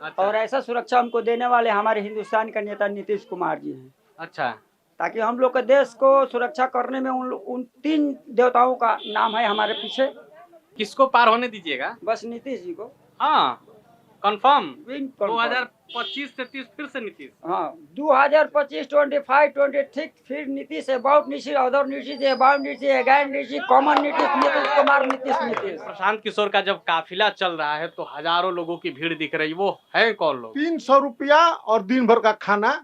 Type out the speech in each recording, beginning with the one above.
अच्छा। और ऐसा सुरक्षा हमको देने वाले हमारे हिंदुस्तान का नेता नीतीश कुमार जी हैं, अच्छा। ताकि हम लोग के देश को सुरक्षा करने में उन तीन देवताओं का नाम है हमारे पीछे। किसको पार होने दीजिएगा? बस नीतीश जी को। हाँ, कंफर्म। confirm। 2025 से 30 फिर से नीतीश। हाँ, 2025, 25, 26 फिर Nitish about Nitish, other Nitish, about Nitish, again Nitish, common Nitish, Nitish Kumar, Nitish. Prashant Kishor का जब काफिला चल रहा है तो हजारों लोगों की भीड़ दिख रही, वो है कौन लोग? 300 रुपया और दिन भर का खाना,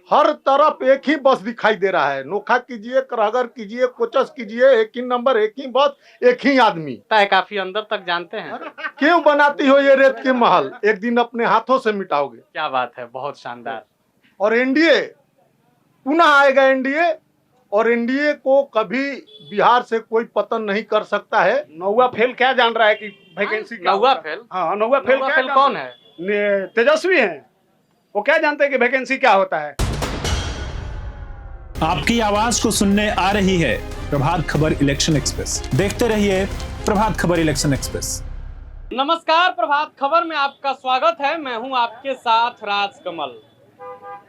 हर तरफ एक ही बस दिखाई दे रहा है। नोखा कीजिए, करहगर कीजिए, कोचस कीजिए, एक ही नंबर, एक ही बस, एक ही आदमी। है काफी अंदर तक जानते हैं। क्यों बनाती हो ये रेत के महल? एक दिन अपने हाथों से मिटाओगे। क्या बात है, बहुत शानदार। और एनडीए पुनः आएगा, एनडीए, और एनडीए को कभी बिहार से कोई पतन नहीं कर सकता है। नौवा फेल क्या जान रहा है कि वैकेंसी क्या नौवा होता है? फेल? हाँ, नौवा फेल नौवा क्या फेल जानते कौन हैं? है? तेजस्वी हैं। वो क्या जानते हैं कि वैकेंसी क्या होता है? आपकी आवाज को सुनने आ रही है प्रभात खबर इलेक्शन एक्सप्रेस। देखते रहिए प्रभात खबर इलेक्शन एक्सप्रेस। नमस्कार, प्रभात खबर में आपका स्वागत है। मैं हूं आपके साथ राजकमल।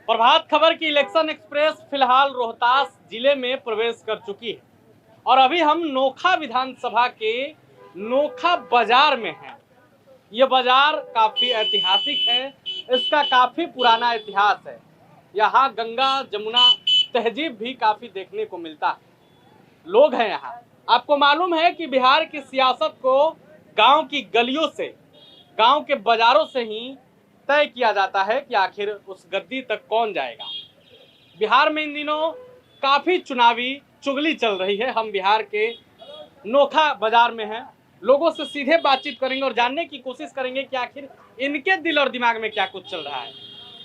प्रभात खबर की इलेक्शन एक्सप्रेस फिलहाल रोहतास जिले में प्रवेश कर चुकी है और अभी हम नोखा विधानसभा के नोखा बाजार में हैं। ये बाजार काफी ऐतिहासिक है, इसका काफी पुराना इतिहास है। यहाँ गंगा जमुना तहजीब भी काफी देखने को मिलता है। लोग हैं यहाँ। आपको मालूम है कि बिहार की सियासत को गांव की गलियों से, गांव के बाजारों से ही तय किया जाता है कि आखिर उस गद्दी तक कौन जाएगा। बिहार में इन दिनों काफी चुनावी चुगली चल रही है। हम बिहार के नोखा बाजार में हैं, लोगों से सीधे बातचीत करेंगे और जानने की कोशिश करेंगे कि आखिर इनके दिल और दिमाग में क्या कुछ चल रहा है।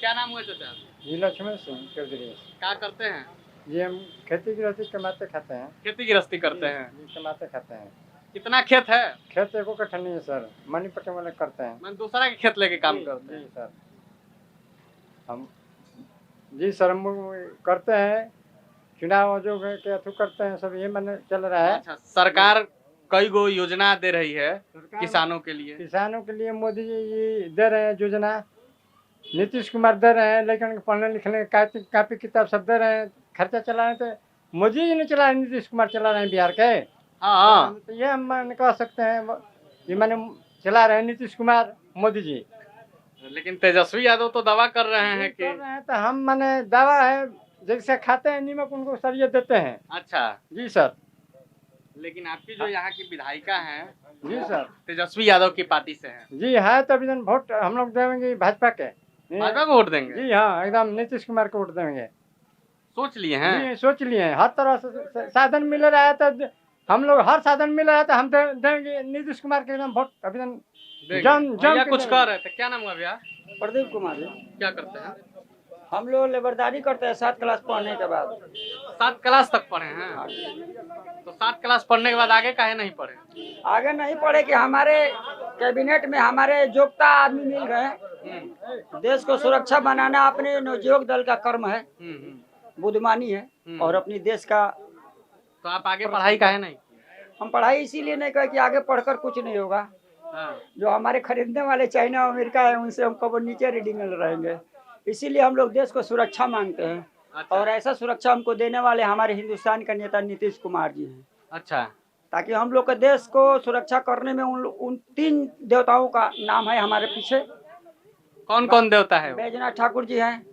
क्या नाम हुआ चाचा? जी लक्ष्मण सिंह चौधरी। क्या करते हैं? जी हम खेती गृहस्थी कमाते खाते हैं। खेती गृहस्थी करते हैं। जी कमाते खाते हैं। कितना खेत है? खेत एको कट्ठा नहीं है सर, मनी पट्टे वाले करते हैं। मैं दूसरा के खेत लेके काम करते हैं। जी सर, हम जी सर हम करते हैं। चुनाव जो के अथु करते हैं, सब ये मन चल रहा है। अच्छा, सरकार कई गो योजना दे रही है किसानों के लिए। किसानों के लिए मोदी जी दे रहे हैं योजना, नीतीश कुमार दे रहे हैं, लेकिन पढ़ने लिखने कापी किताब सब दे रहे हैं। खर्चा चला रहे थे मोदी जी ने चला रहे, नीतीश कुमार चला रहे हैं बिहार के। हाँ, तो ये हम कह सकते हैं, ये मैंने चला रहे हैं नीतीश कुमार मोदी जी। लेकिन तेजस्वी यादव तो दावा कर रहे हैं कि कर रहे हैं, तो हम मैंने दावा है जैसे खाते हैं नीमक उनको सर ये देते हैं। अच्छा, जी सर। लेकिन आपकी जो यहाँ की विधायिका हैं जी सर। तेजस्वी यादव की पार्टी से हैं। जी है, तो अभी वोट हम लोग देंगे भाजपा के। भाजपा को वोट देंगे? जी हाँ, एकदम नीतीश कुमार को वोट देंगे। सोच लिए हैं? जी सोच लिए हैं। हर तरह से साधन मिल रहा है तो हम लोग, हर साधन मिल रहा है तो हम देंगे नीतीश कुमार के एकदम वोट। अभी भैया कुछ कह रहे थे, क्या नाम हुआ भैया? प्रदीप कुमार जी। क्या करते हैं? हम लोग लेबरदारी करते हैं 7 क्लास पढ़ने के बाद। 7 क्लास तक पढ़े हैं? तो 7 क्लास पढ़ने के बाद आगे काहे नहीं पढ़े? आगे नहीं पढ़े कि हमारे कैबिनेट में हमारे योग्यता आदमी मिल गए। देश को सुरक्षा बनाना अपने नवयुवक दल का कर्म है, बुद्धिमानी है और अपनी देश का। तो आप आगे पढ़ाई काहे नहीं? हम पढ़ाई इसीलिए नहीं कहे कि आगे पढ़कर कुछ नहीं होगा। जो हमारे खरीदने वाले चाइना अमेरिका है, उनसे हम कब नीचे रीडिंग रहेंगे। इसीलिए हम लोग देश को सुरक्षा मांगते हैं। अच्छा। और ऐसा सुरक्षा हमको देने वाले हमारे हिंदुस्तान का नेता नीतीश कुमार जी हैं। अच्छा, ताकि हम लोग के देश को सुरक्षा करने में उन तीन देवताओं का नाम है हमारे पीछे। कौन कौन देवता है? बैजनाथ ठाकुर जी हैं,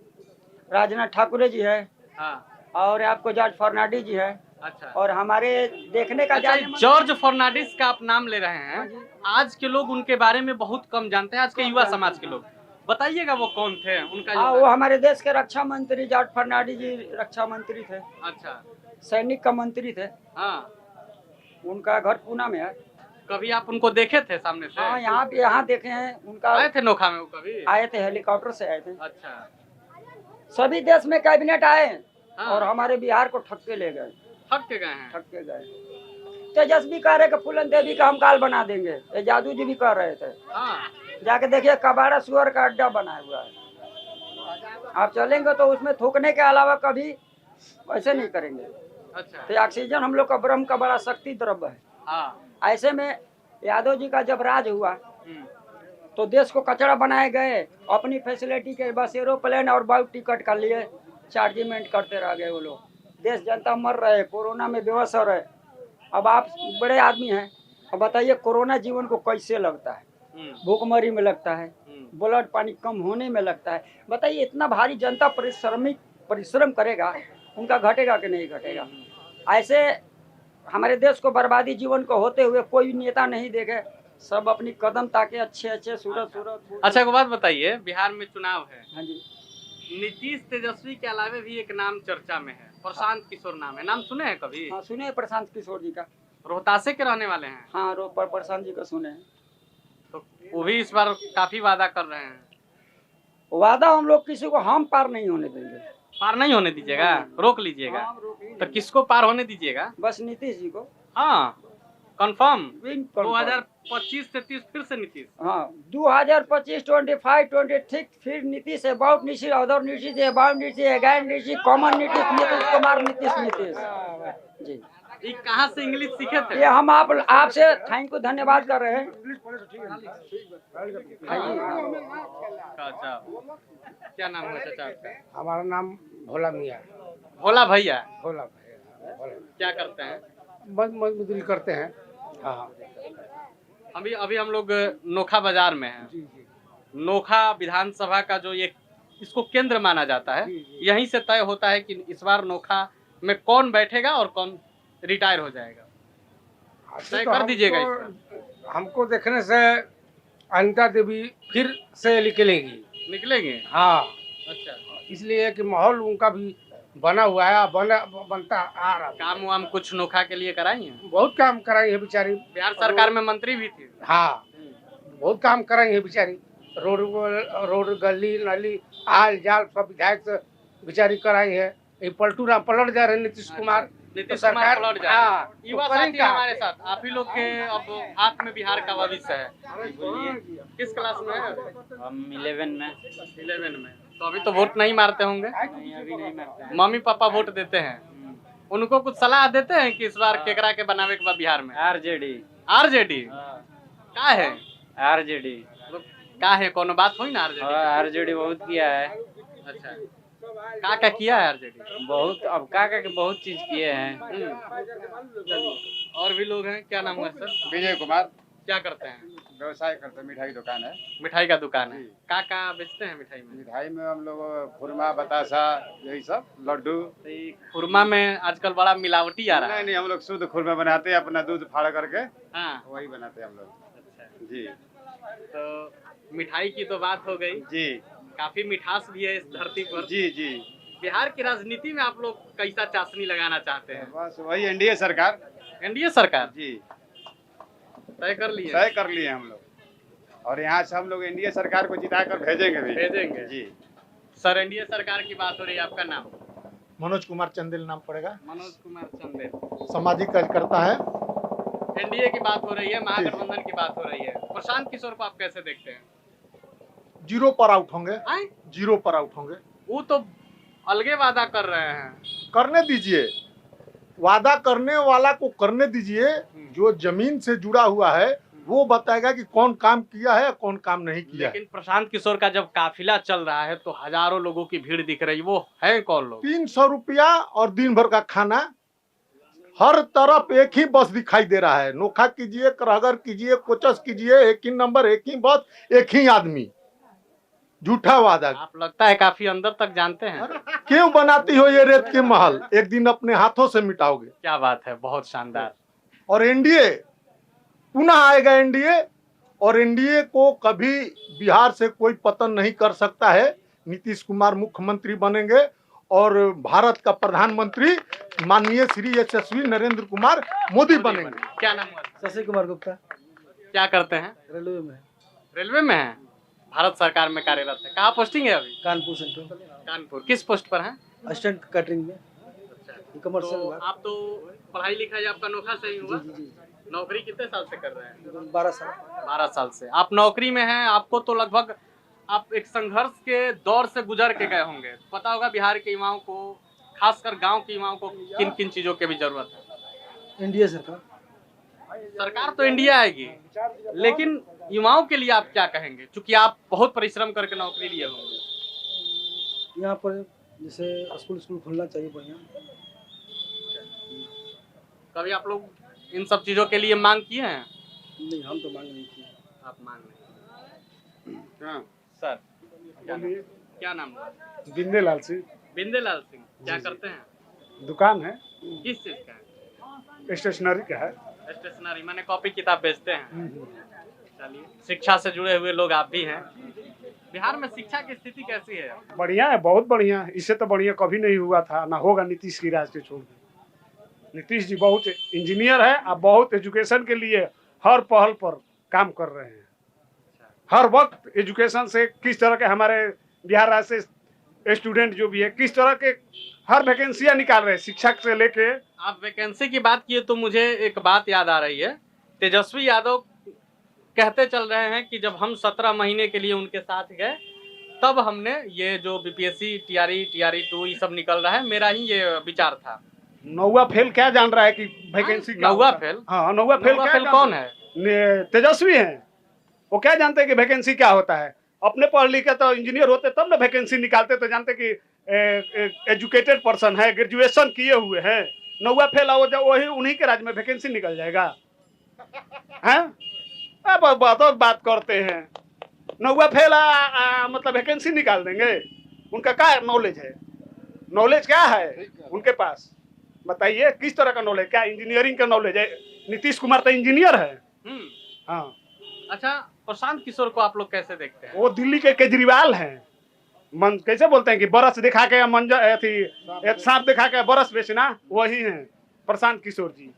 राजनाथ ठाकुरे जी है, हाँ। और आपको जॉर्ज फर्नांडिस जी है। अच्छा। और हमारे देखने का अच्छा, जॉर्ज फर्नांडिस का आप नाम ले रहे हैं। आज के लोग उनके बारे में बहुत कम जानते हैं, आज के युवा समाज के लोग। बताइएगा वो कौन थे? उनका हाँ, वो हमारे देश के रक्षा मंत्री जॉर्ज फर्नांडिस जी रक्षा मंत्री थे। अच्छा, सैनिक का मंत्री थे। हाँ। उनका घर पूना में है। कभी आप उनको देखे थे सामने से? हाँ, यहाँ देखे हैं। उनका आए थे नोखा में वो कभी? आए थे, हेलीकॉप्टर से आए थे। अच्छा। सभी देश में कैबिनेट आए। हाँ। और हमारे बिहार को ठग के ले गए। ठग के गए हैं? ठग के गए। तेजस्वी कह रहे कि फूलन देवी का हम काल बना देंगे। ये जादू जी भी कह रहे थे। हाँ। जाके देखिए, कबाड़ा सुअर का अड्डा बना हुआ है। आप चलेंगे तो उसमें थूकने के अलावा कभी ऐसे नहीं करेंगे। अच्छा। तो ऑक्सीजन हम लोग का ब्रह्म का बड़ा शक्ति द्रव्य है। हाँ। ऐसे में यादव जी का जब राज हुआ तो देश को कचरा बनाए गए, अपनी फैसिलिटी के बस एरोप्लेन और बाइक टिकट का लिए चार्जिमेंट करते रह गए वो लोग। देश जनता मर रहे, कोरोना में बेहोश हो रहे। अब आप बड़े आदमी हैं, अब बताइए कोरोना जीवन को कैसे लगता है? भूखमरी में लगता है, ब्लड पानी कम होने में लगता है। बताइए इतना भारी जनता परिश्रम करेगा, उनका घटेगा कि नहीं घटेगा? ऐसे हमारे देश को बर्बादी जीवन को होते हुए कोई नेता नहीं देखे, सब अपनी कदम ताके अच्छे सूरत। अच्छा एक बात बताइए, बिहार में चुनाव है, हाँ जी। नीतीश तेजस्वी के अलावा भी एक नाम चर्चा में है, प्रशांत किशोर नाम है, नाम सुने हैं कभी? हाँ सुने हैं प्रशांत किशोर जी का। रोहतासे के रहने वाले हैं। हाँ प्रशांत जी का सुने हैं। तो वो भी इस बार काफी वादा कर रहे हैं। वादा हम लोग किसी को हम पार नहीं होने देंगे। पार नहीं होने दीजिएगा, रोक लीजिएगा। हाँ, रोक ही तो नहीं। किसको पार होने दीजिएगा? बस नीतीश जी को। हाँ कंफर्म। Win confirm। 2025 से 30 फिर से नीतीश। हाँ 2025, 25, 26 फिर Nitish, about Nitish, other Nitish, about Nitish, again Nitish, common Nitish, Nitish Kumar, Nitish ji. ये कहाँ से इंग्लिश सीखे थे? ये हम आपसे थैंक यू धन्यवाद कर रहे हैं। अच्छा क्या नाम है चाचा आपका? हमारा नाम भोला मियाँ। भोला भैया। भोला भैया क्या करते हैं? मजदूरी करते हैं। हाँ अभी हम लोग नोखा बाजार में हैं। जी जी नोखा विधानसभा का जो ये इसको केंद्र माना जाता है, यहीं से तय होता है कि इस बार नोखा में कौन बैठेगा और कौन रिटायर हो जाएगा। तय कर दीजिएगा इस बार। हमको देखने से अनिता देवी फिर से निकलेंगी। निकलेंगे? हाँ अच्छा। इसलिए कि माहौल उनका भी बना हुआ है, बनता आ रहा है। काम वाम कुछ नोखा के लिए कराई हैं? बहुत काम कराई है बेचारी। बिहार सरकार में मंत्री भी थी। हाँ बहुत काम कराई है बेचारी। रोड गली नाली आल जाल सब विधायक से बेचारी कराई है। ये पलट जा रहे नीतीश कुमार। नीतीश तो कुमार सरकार- पलट जा रहे हैं। हाँ, युवा तो साथी करेंगे हमारे साथ, आप ही लोग के अब हाथ में बिहार का भविष्य है। किस क्लास में है? हम 11 में। 11 में। तो अभी तो वोट नहीं मारते होंगे? नहीं अभी नहीं मारते हैं। मम्मी पापा वोट देते हैं, उनको कुछ सलाह देते हैं कि इस बार केकरा के बनावे के बाद बिहार में? आरजेडी। आरजेडी का है? आरजेडी का है? कोनो बात हुई ना आरजेडी? आरजेडी बहुत किया है। अच्छा का किया है आरजेडी? बहुत अब का के बहुत चीज किए हैं। और भी लोग हैं, क्या नाम है सर? विजय कुमार। क्या करते हैं? व्यवसाय करते हैं, मिठाई दुकान है। मिठाई का दुकान है। का बेचते हैं मिठाई में? मिठाई में हम लोग खुरमा बतासा यही सब लड्डू। तो ये खुरमा में आजकल बड़ा मिलावटी आ रहा नहीं है। नहीं हम लोग शुद्ध खुरमा बनाते हैं, अपना दूध फाड़ करके हाँ वही बनाते हैं हम लोग। अच्छा। जी तो मिठाई की तो बात हो गई, जी काफी मिठास भी है इस धरती पर। जी जी बिहार की राजनीति में आप लोग कैसा चाशनी लगाना चाहते हैं? बस वही एनडीए सरकार। एनडीए सरकार जी तय कर लिए? तय कर लिए हम लोग, और यहाँ से हम लोग एनडीए सरकार को जिता कर भेजेंगे भी। भेजेंगे जी। सर एनडीए सरकार की बात हो रही है, आपका नाम? मनोज कुमार चंदेल नाम पड़ेगा। मनोज कुमार चंदेल। सामाजिक कार्यकर्ता है। एनडीए की बात हो रही है, महागठबंधन की बात हो रही है। प्रशांत किशोर को आप कैसे देखते हैं? जीरो पर आउट होंगे। आए? जीरो पर आउट होंगे। वो तो अलगे वादा कर रहे हैं। करने दीजिए, वादा करने वाला को करने दीजिए। जो जमीन से जुड़ा हुआ है वो बताएगा कि कौन काम किया है कौन काम नहीं किया है। लेकिन प्रशांत किशोर का जब काफिला चल रहा है तो हजारों लोगों की भीड़ दिख रही है, वो है कौन लोग? 300 रुपया और दिन भर का खाना, हर तरफ एक ही बस दिखाई दे रहा है। नोखा कीजिए, करहगर कीजिए, कोचस कीजिए, एक ही नंबर, एक ही बस, एक ही आदमी। झूठा वादा। आप लगता है काफी अंदर तक जानते हैं। क्यों बनाती हो ये रेत के महल? एक दिन अपने हाथों से मिटाओगे। क्या बात है, बहुत शानदार। और एनडीए पुनः आएगा। एनडीए और एनडीए को कभी बिहार से कोई पतन नहीं कर सकता है। नीतीश कुमार मुख्यमंत्री बनेंगे और भारत का प्रधानमंत्री माननीय श्री यशस्वी नरेंद्र कुमार मोदी बनेंगे। क्या नाम है? शशि कुमार गुप्ता। क्या करते हैं? रेलवे में। रेलवे में है, भारत सरकार में कार्यरत है। कहाँ पोस्टिंग है अभी? कानपुर सेंट्रल। कानपुर। किस पोस्ट पर है? असिस्टेंट कैटरिंग में। तो आप तो पढ़ाई लिखाई आपका नोखा से ही हुआ। नौकरी कितने साल से कर रहे हैं? 12 साल। 12 साल से आप नौकरी में हैं। आपको तो लगभग आप एक संघर्ष के दौर से गुजर के गए होंगे। पता होगा बिहार के युवाओं को, खासकर गांव के युवाओं को किन किन चीजों की भी जरूरत है। एनडीए सरकार। सरकार तो इंडिया आएगी, लेकिन युवाओं के लिए आप क्या कहेंगे, क्योंकि आप बहुत परिश्रम करके नौकरी लिए होंगे। यहाँ पर जैसे स्कूल खुलना चाहिए बढ़िया। कभी आप लोग इन सब चीजों के लिए मांग किए हैं? नहीं, हम तो मांग नहीं किए। आप मांग नहीं। हाँ। सर क्या नाम है? बिंदेलाल सिंह, बिंदेलाल सिंह, क्या करते हैं? दुकान है, किस चीज का है? स्टेशनरी का है। स्टेशनरी माने कॉपी किताब बेचते हैं। चलिए, शिक्षा से जुड़े हुए लोग आप भी हैं। बिहार में शिक्षा की स्थिति कैसी है? बढ़िया है, बहुत बढ़िया है। इससे तो बढ़िया कभी नहीं हुआ था, ना होगा नीतीश की राज के छोड़ के। नीतीश जी बहुत इंजीनियर है और बहुत एजुकेशन के लिए हर पहल पर काम कर रहे हैं। हर वक्त एजुकेशन से किस तरह के हमारे बिहार राज्य से स्टूडेंट जो भी है किस तरह के हर वैकेंसियां निकाल रहे हैं, शिक्षक से लेके। आप वैकेंसी की बात किए तो मुझे एक बात याद आ रही है। तेजस्वी यादव कहते चल रहे हैं कि जब हम 17 महीने के लिए उनके साथ गए तब हमने ये जो बीपीएससी टीआरई 2 ये सब निकल रहा है, मेरा ही ये विचार था। नौवा फेल क्या जान रहा है कि वैकेंसी क्या नौवा होता है? फेल? हाँ, नौवा फेल क्या जान कौन रहा है? तेजस्वी हैं। वो क्या जानते हैं कि वैकेंसी क्या होता है? अपने पढ़ लिखे तो इंजीनियर होते तब ना वैकेंसी निकालते, तो जानते कि एजुकेटेड पर्सन है, ग्रेजुएशन किए हुए हैं। नौवा फेल हो जाए वही उन्हीं के राज्य में वैकेंसी निकल जाएगा। हैं? बात करते हैं। नौवा फेल मतलब वैकेंसी निकाल देंगे? उनका क्या नॉलेज है? नॉलेज क्या है उनके पास? बताइए किस तरह का नॉलेज? क्या इंजीनियरिंग का नॉलेज है? नीतीश कुमार तो इंजीनियर है। हाँ। अच्छा, प्रशांत किशोर को आप लोग कैसे देखते हैं? वो दिल्ली के केजरीवाल हैं। मन कैसे बोलते हैं कि बरस दिखा के मंजर एक सांप दिखा के बरस बेचना, वही हैं प्रशांत किशोर जी।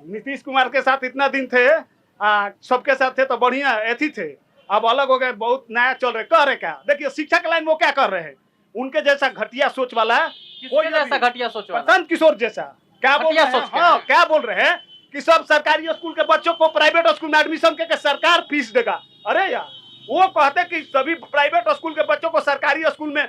नीतीश कुमार के साथ इतना दिन थे, सबके साथ थे तो बढ़िया ऐसी थे। अब अलग हो गए, बहुत नया चल रहे। कह रहे क्या? देखिए शिक्षा के लाइन वो क्या कर रहे हैं? उनके जैसा घटिया सोच वाला, किसके जैसा घटिया सोच वाला? प्रशांत किशोर जैसा क्या बोल रहे हैं? हाँ, क्या बोल रहे हैं कि सब सरकारी स्कूल के बच्चों को प्राइवेट स्कूल में एडमिशन करके सरकार फीस देगा। अरे यार, वो कहते कि सभी प्राइवेट स्कूल के बच्चों को सरकारी स्कूल में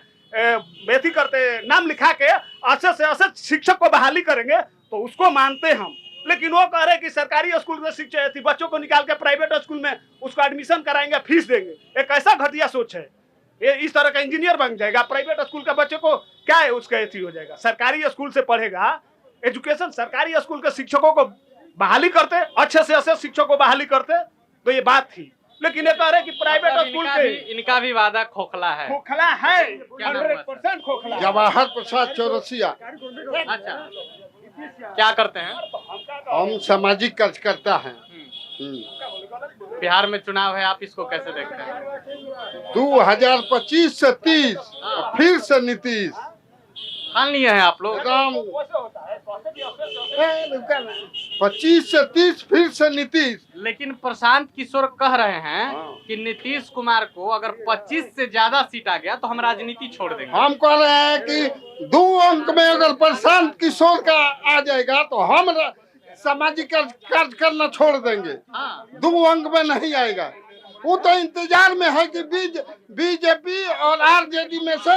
बेथी करते नाम लिखा के अच्छे से अच्छे शिक्षक को बहाली करेंगे, तो उसको मानते हम। लेकिन वो कह रहे कि सरकारी स्कूल में शिक्षक बच्चों को निकाल के प्राइवेट स्कूल में उसको एडमिशन कराएंगे, फीस देंगे। एक ऐसा घटिया सोच है। ये इस तरह का इंजीनियर बन जाएगा, प्राइवेट स्कूल के बच्चे को क्या है उसका एथी हो जाएगा। सरकारी स्कूल से पढ़ेगा, एजुकेशन सरकारी स्कूल के शिक्षकों को बहाली करते, अच्छे से अच्छे शिक्षकों को बहाली करते, तो ये बात थी। लेकिन ये कह रहे कि प्राइवेट स्कूल के इनका भी वादा खोखला है। खोखला है, 100% खोखला। जवाहर प्रसाद चौरसिया। अच्छा, क्या करते हैं? हम सामाजिक कार्यकर्ता हैं। बिहार में चुनाव है, आप इसको कैसे देखते हैं? 2025 से 30 फिर से नीतीश। ठान लिए हैं आप लोग? 25 से 30 फिर से नीतीश। लेकिन प्रशांत किशोर कह रहे हैं कि नीतीश कुमार को अगर 25 से ज्यादा सीट आ गया तो हम राजनीति छोड़ देंगे। हम कह रहे हैं कि 2 अंक में अगर प्रशांत किशोर का आ जाएगा तो हम सामाजिक कार्य करना छोड़ देंगे। 2 अंक में नहीं आएगा। वो तो इंतजार में है कि बीजेपी और आरजेडी में से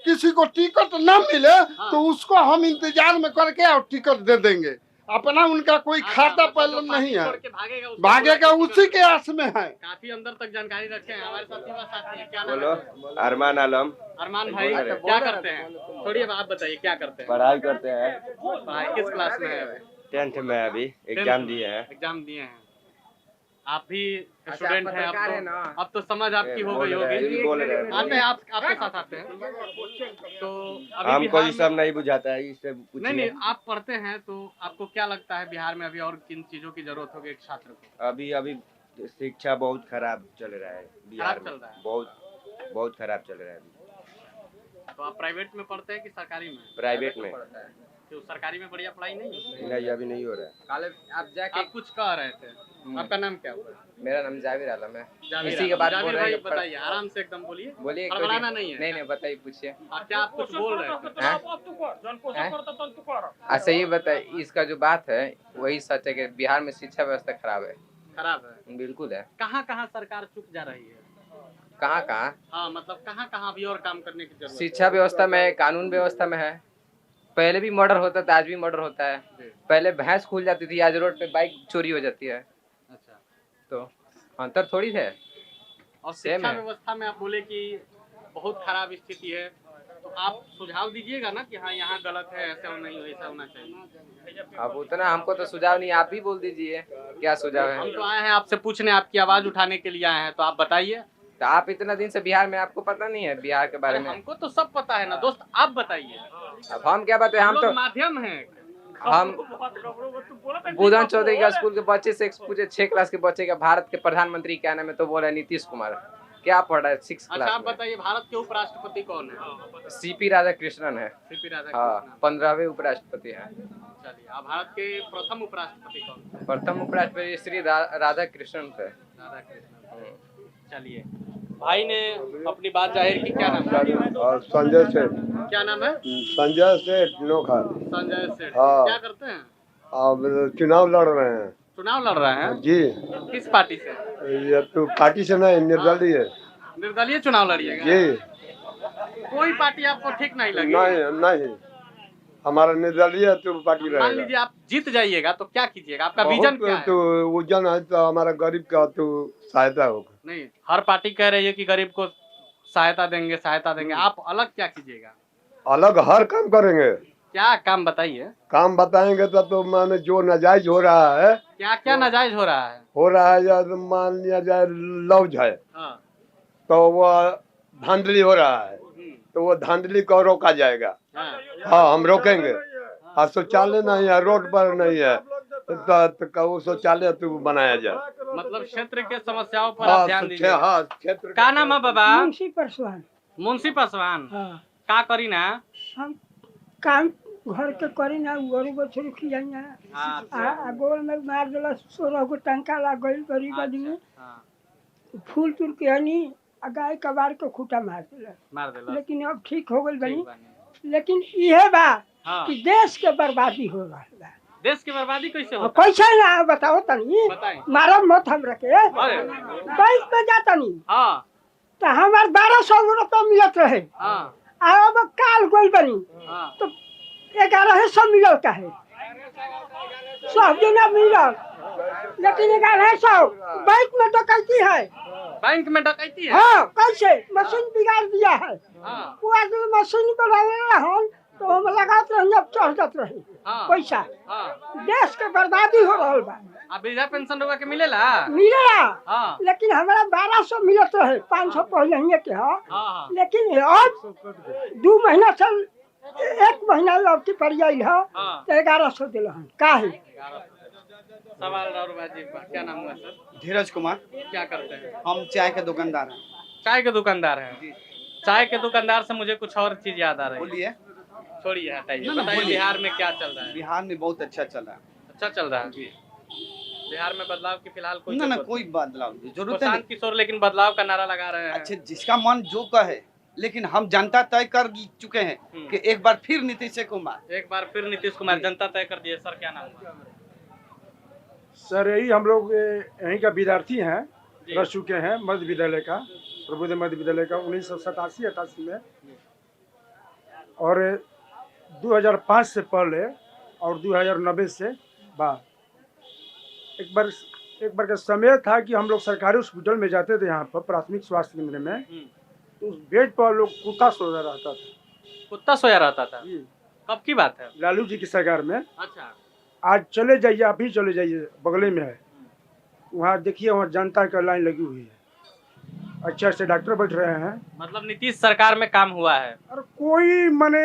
किसी को टिकट न मिले तो उसको हम इंतजार में करके और टिकट दे देंगे। अपना उनका कोई खाता पहले नहीं है, भागेगा उसी के आस में है। काफी अंदर तक जानकारी रखे हैं हमारे साथी हैं। क्या बोलो? अरमान आलम। अरमान भाई क्या करते हैं? थोड़ी आप बताइए क्या करते हैं? पढ़ाई करते हैं। पढ़ाई किस क्लास में है? 10th में अभी एग्जाम दिए हैं। एग्जाम दिए हैं। आप भी स्टूडेंट हैं, अब तो समझ आपकी हो गई होगी। आते हैं, आप आपके साथ आते हैं तो अभी हमको ये सब नहीं बुझाता है, इससे नहीं, आप पढ़ते हैं तो आपको क्या लगता है बिहार में अभी और किन चीजों की जरूरत होगी एक छात्र को? अभी शिक्षा बहुत खराब चल रहा है बिहार में। बहुत खराब चल रहा है अभी। तो आप प्राइवेट में पढ़ते हैं कि सरकारी में? प्राइवेट में। तो सरकारी में बढ़िया पढ़ाई नहीं? नहीं, अभी नहीं हो रहा है। आप कुछ कह रहे थे, आपका नाम क्या हुआ? मेरा नाम जाविर आलम है। इसी के बाद बोल रहे हैं। बताइए, आराम से एकदम बोलिए। हड़बड़ाना नहीं है। नहीं, बताइए, पूछिए। क्या आप कुछ बोल रहे थे? अच्छा, ये बताइए, इसका जो बात है वही सच है कि बिहार में शिक्षा व्यवस्था खराब है। खराब है? बिल्कुल है। कहाँ कहाँ सरकार चुक जा रही है? कहाँ? हाँ, मतलब कहाँ अभी और काम करने की जरूरत है? शिक्षा व्यवस्था में, कानून व्यवस्था में है। पहले भी मर्डर होता था, आज भी मर्डर होता है। पहले भैंस खुल जाती थी, आज रोड पे बाइक चोरी हो जाती है। अच्छा, तो अंतर थोड़ी है। और सेम शिक्षा है। व्यवस्था में आप बोले कि बहुत खराब स्थिति है, तो आप सुझाव दीजिएगा ना कि हाँ यहाँ गलत है, ऐसा नहीं हो, ऐसा होना चाहिए। अब उतना हमको तो सुझाव नहीं, आप ही बोल दीजिए क्या सुझाव हम है। तो आए हैं आपसे पूछने, आपकी आवाज उठाने के लिए आए हैं, तो आप बताइए। तो आप इतना दिन से बिहार में, आपको पता नहीं है बिहार के बारे अरे में? हमको तो सब पता है ना दोस्त, आप बताइए। अब हम क्या बताएं, हम लोग तो माध्यम हैं। हम बुधन चौधरी का स्कूल के बच्चे से पूछे 6 क्लास के बच्चे का भारत के प्रधानमंत्री क्या नाम है, तो बोला नीतीश कुमार। क्या पढ़ रहा है 6 अच्छा, क्लास आप में? बताइए भारत के उपराष्ट्रपति कौन है? सीपी राधाकृष्णन है। सीपी राधाकृष्णन। हाँ, 15वें उपराष्ट्रपति है। चलिए, आप भारत के प्रथम उपराष्ट्रपति कौन है? प्रथम उपराष्ट्रपति श्री राधाकृष्णन थे। राधाकृष्णन। चलिए, भाई ने अपनी बात जाहिर की। क्या नाम है? संजय सेठ। क्या नाम है? संजय सेठ नोखा। संजय सेठ। हाँ। क्या करते हैं? अब चुनाव लड़ रहे हैं। चुनाव लड़ रहे हैं जी। किस पार्टी से? ये तो पार्टी से नहीं, निर्दलीय है। निर्दलीय चुनाव लड़िएगा? जी। कोई पार्टी आपको ठीक नहीं लगी? नहीं, हमारा निर्दलीय तो पार्टी मान रहेगा। लीजिए आप जीत जाइएगा तो क्या कीजिएगा? आपका बहुत विजन क्या है? तो वजन है तो हमारा गरीब का तो सहायता होगा। नहीं, हर पार्टी कह रही है कि गरीब को सहायता देंगे। आप अलग क्या कीजिएगा? अलग हर काम करेंगे। क्या काम बताइए? काम बताएंगे तो माने जो नाजायज हो रहा है। क्या क्या नाजायज हो रहा है? या तो मान लिया जाए लौज है, हाँ। तो वो धांधली हो रहा है, तो वो धांधली को रोका जाएगा। हाँ, हम रोकेंगे। और शौचालय नहीं है, रोड पर नहीं है, तो शौचालय तो बनाया जाए। मतलब क्षेत्र के समस्याओं पर हाँ, आप ध्यान दीजिए। हाँ, क्षेत्र का नाम है बाबा? मुंशी पासवान। मुंशी पासवान। हाँ। का करी ना? हम काम घर के करी ना, गोरू बछरू खियाइना। आ गोल में मार देला 16 गो टंका लाग गइल गरीब आदमी। फूल तुल के हनी आ गाय कबाड़ के खूटा मार देला। लेकिन अब ठीक हो गइल बनी। लेकिन इहे बा कि देश के बर्बादी हो रहा है। देश की बर्बादी कैसे होता? कैसे ना बताओ तनी। मारो मत हमरा के। बैंक में जाता नहीं। हाँ। तो हमार 1200 रुपया मिलत रहे। हाँ। अब काल गइल बनी। हाँ। तो 1100 मिलल का है। सब दिन मिलल, लेकिन 1100 बैंक में डकैती है। बैंक में डकैती है? हाँ, कैसे मशीन बिगाड़ दिया है। हाँ। वो आदमी मशीन बनावे हन तो हम लगात रही, अब चढ़ जात रही। हाँ। पैसा। हाँ। देश के बर्बादी हो रहा बा। अब वृद्धा पेंशन होगा के मिलेला? मिलेला। हाँ। लेकिन हमारा 1200 मिलत रहे, 500 पहले ही के। हाँ। लेकिन अब 2 महीना से 1 महीना लौटी पड़ गई है। तो 1100 दिल हन। का है सवाल और वाजिब बा। क्या नाम हुआ सर? धीरज कुमार। क्या करते हैं? हम चाय के दुकानदार हैं। चाय के दुकानदार हैं? चाय के दुकानदार से मुझे कुछ और चीज याद आ रही है। बोलिए। छोड़िए, हटाइए, बताइए बिहार में क्या चल रहा है? बिहार में बहुत अच्छा चल रहा है। अच्छा चल रहा है? बिहार में बदलाव की फिलहाल कोई ना कोई बदलाव की जरूरत नहीं। प्रशांत किशोर लेकिन बदलाव का नारा लगा रहे हैं। अच्छा, जिसका मन जो कहे, लेकिन हम जनता तय कर चुके हैं कि एक बार फिर नीतीश कुमार। एक बार फिर नीतीश कुमार जनता तय कर दिए। सर क्या नाम है? सर यही हम लोग यहीं का विद्यार्थी हैं, रह चुके हैं मध्य विद्यालय का, प्रबुद्ध मध्य विद्यालय का 1987-88 में, और 2005 से पहले और 2090 से बाद। एक बार का समय था कि हम लोग सरकारी हॉस्पिटल में जाते थे, यहाँ पर प्राथमिक स्वास्थ्य केंद्र में, तो उस बेड पर लोग कुत्ता सोया रहता था। कुत्ता सोया रहता था? कब की बात है? लालू जी की सरकार में। अच्छा। आज चले जाइए, आप ही चले जाइए, बगले में है, वहाँ देखिए, वहाँ जनता का लाइन लगी हुई है, अच्छे से डॉक्टर बैठ रहे हैं। मतलब नीतीश सरकार में काम हुआ है? और कोई माने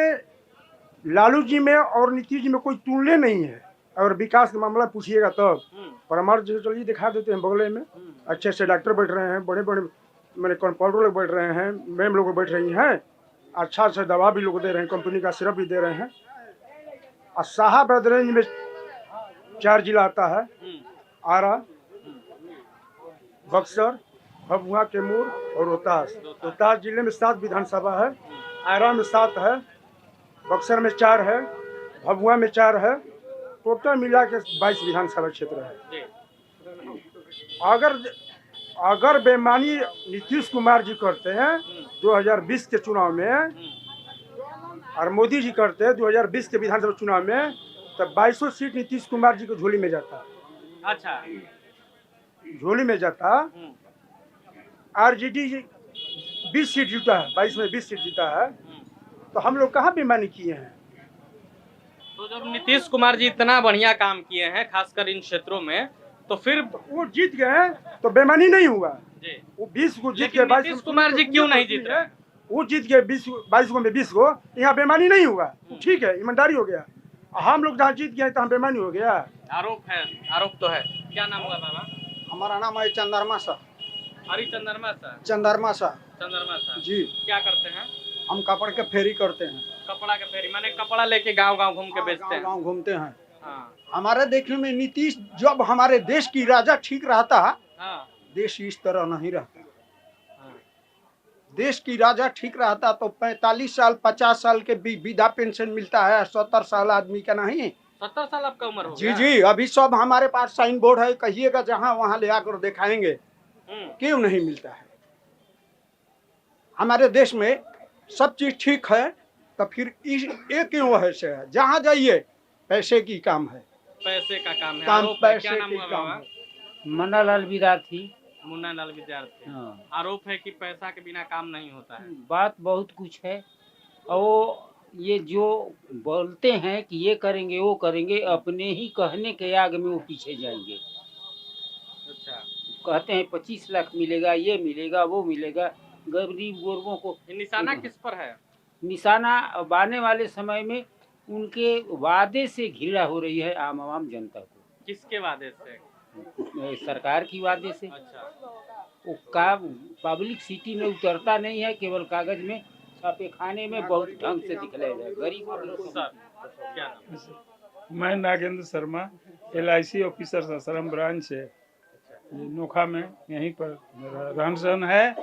लालू जी में और नीतीश जी में कोई तुलना नहीं है। अगर विकास का मामला पूछिएगा तब परामर्श जो चलिए दिखा देते हैं, बगले में अच्छे से डॉक्टर बैठ रहे हैं, बड़े बड़े मैंने कंपाउंडर लोग बैठ रहे हैं, मैम लोग बैठ रही हैं, अच्छा से दवा भी लोग दे रहे हैं, कंपनी का सिरप भी दे रहे हैं। और साहब रेंज में 4 जिला आता है, आरा, बक्सर, भभुआ, कैमूर और रोहतास। रोहतास जिले में 7 विधानसभा है, आरा में 7 है, बक्सर में 4 है, भभुआ में 4 है, टोटल मिला के 22 विधानसभा क्षेत्र है। अगर बेईमानी नीतीश कुमार जी करते हैं 2020 के चुनाव में, और मोदी जी करते 2020 के विधानसभा चुनाव में, तब 2200 सीट नीतीश कुमार जी को झोली में जाता। अच्छा, झोली में जाता। आरजेडी 20 सीट जीता है, 22 में 20 सीट जीता है, तो हम लोग कहाँ बेईमानी किए हैं? तो जब नीतीश कुमार जी इतना बढ़िया काम किए हैं खासकर इन क्षेत्रों में, तो फिर वो जीत गए तो बेईमानी नहीं हुआ जी। वो 20 को जीत लेकिन गए, नीतीश कुमार जी क्यों नहीं जीत रहे? वो जीत गए 22 को में 20 को, यहाँ बेईमानी नहीं हुआ, ठीक है, ईमानदारी हो गया। हम लोग जहाँ जीत गए तो हम बेईमानी हो गया। आरोप है, आरोप तो है। क्या नाम हुआ बाबा? हमारा नाम है चंद्रमा सा। हरिचंद्रमा सा। चंद्रमा सा चंद्रमा सा जी। क्या करते हैं? हम कपड़े के फेरी करते हैं। कपड़ा के फेरी माने कपड़ा लेके गांव-गांव घूम के बेचते हैं। गाँव घूमते हैं। हाँ। हमारे देखने में नीतीश जब हमारे देश की राजा ठीक रहता, हाँ। देश इस तरह नहीं रहता। देश की राजा ठीक रहता तो 45 साल 50 साल के विधा पेंशन मिलता है, 70 साल आदमी का नहीं। 70 साल आपका उम्र हो जी गया? जी, अभी सब हमारे पास साइन बोर्ड है, कहिएगा जहाँ वहाँ ले आकर दिखाएंगे। क्यों नहीं मिलता है? हमारे देश में सब चीज ठीक है, तो फिर ये क्यों ऐसे है? जहाँ जाइए पैसे की काम है, पैसे का काम है। काम आरोप है। पैसे क्या नाम की हुआ काम बाबा? है। मन्नालाल विद्यार्थी। मुन्नालाल विद्यार्थी। हाँ। आरोप है कि पैसा के बिना काम नहीं होता है। बात बहुत कुछ है, और ये जो बोलते हैं कि ये करेंगे वो करेंगे, अपने ही कहने के आग में वो पीछे जाएंगे। अच्छा। कहते हैं 25 लाख मिलेगा, ये मिलेगा, वो मिलेगा, गरीब गुरबों को। निशाना किस पर है? निशाना आने वाले समय में उनके वादे से घृणा हो रही है आम जनता को। किसके वादे से? सरकार की वादे से। अच्छा। वो का पब्लिक सिटी में उतरता नहीं है, केवल कागज में छापे खाने में बहुत ढंग से दिखलाएगा गरीब लोग। क्या मैं Nagendra Sharma, LIC officer Sasaram branch से, ये नोखा में यहीं पर मेरा रहन सहन है।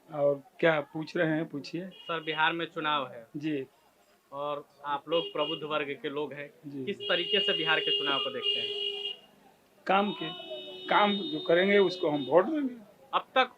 और क्या पूछ रहे हैं, पूछिए। सर, बिहार में चुनाव है जी, और आप लोग प्रबुद्ध वर्ग के लोग हैं, किस तरीके से बिहार के चुनाव को देखते हैं? काम जो करेंगे उसको हम वोट देंगे। अब तक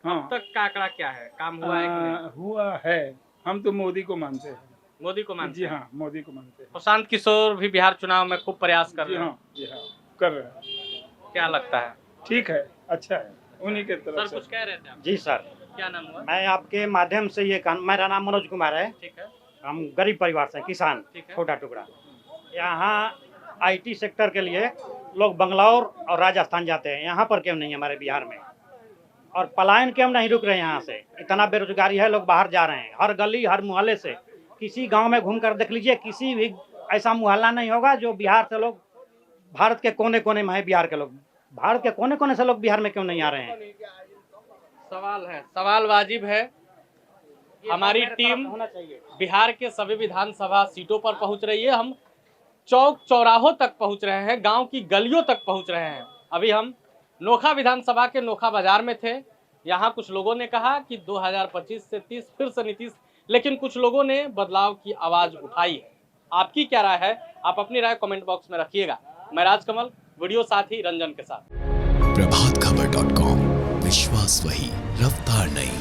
हाँ। अब तक का आंकड़ा क्या है? काम हुआ है कि नहीं? हुआ है। हम तो मोदी को मानते हैं। मोदी को मानते जी हैं? हाँ, मोदी को मानते हैं। प्रशांत किशोर भी बिहार चुनाव में खूब प्रयास कर रहे हैं। जी हाँ, कर रहे हैं। क्या लगता है? ठीक है, अच्छा है, उन्हीं के तरफ सर से। कुछ कह रहे थे आप? जी सर, क्या नाम हुआ? मैं आपके माध्यम से ये मेरा नाम मनोज कुमार है। ठीक है। हम गरीब परिवार से, किसान, ठीक है। छोटा टुकड़ा। यहाँ IT सेक्टर के लिए लोग बंगलौर और राजस्थान जाते हैं, यहाँ पर क्यों नहीं हमारे बिहार में? और पलायन क्यों नहीं रुक रहे यहाँ से? इतना बेरोजगारी है, लोग बाहर जा रहे हैं। हर गली हर मोहल्ले से, किसी गांव में घूम कर देख लीजिए, किसी भी ऐसा मोहल्ला नहीं होगा जो बिहार से लोग, भारत के कोने कोने में है बिहार के लोग, भारत के कोने कोने से लोग बिहार में क्यों नहीं आ रहे हैं? सवाल है, सवाल वाजिब है। हमारी टीम बिहार के सभी विधानसभा सीटों पर पहुंच रही है। हम चौक चौराहों तक पहुंच रहे हैं, गांव की गलियों तक पहुंच रहे हैं। अभी हम नोखा विधानसभा के नोखा बाजार में थे। यहाँ कुछ लोगों ने कहा कि 2025 से 30 फिर से नीतीश, लेकिन कुछ लोगों ने बदलाव की आवाज उठाई है। आपकी क्या राय है? आप अपनी राय कमेंट बॉक्स में रखिएगा। मैं राजकमल, वीडियो साथी रंजन के साथ। प्रभातखबर.com, विश्वास वही, रफ्तार नहीं।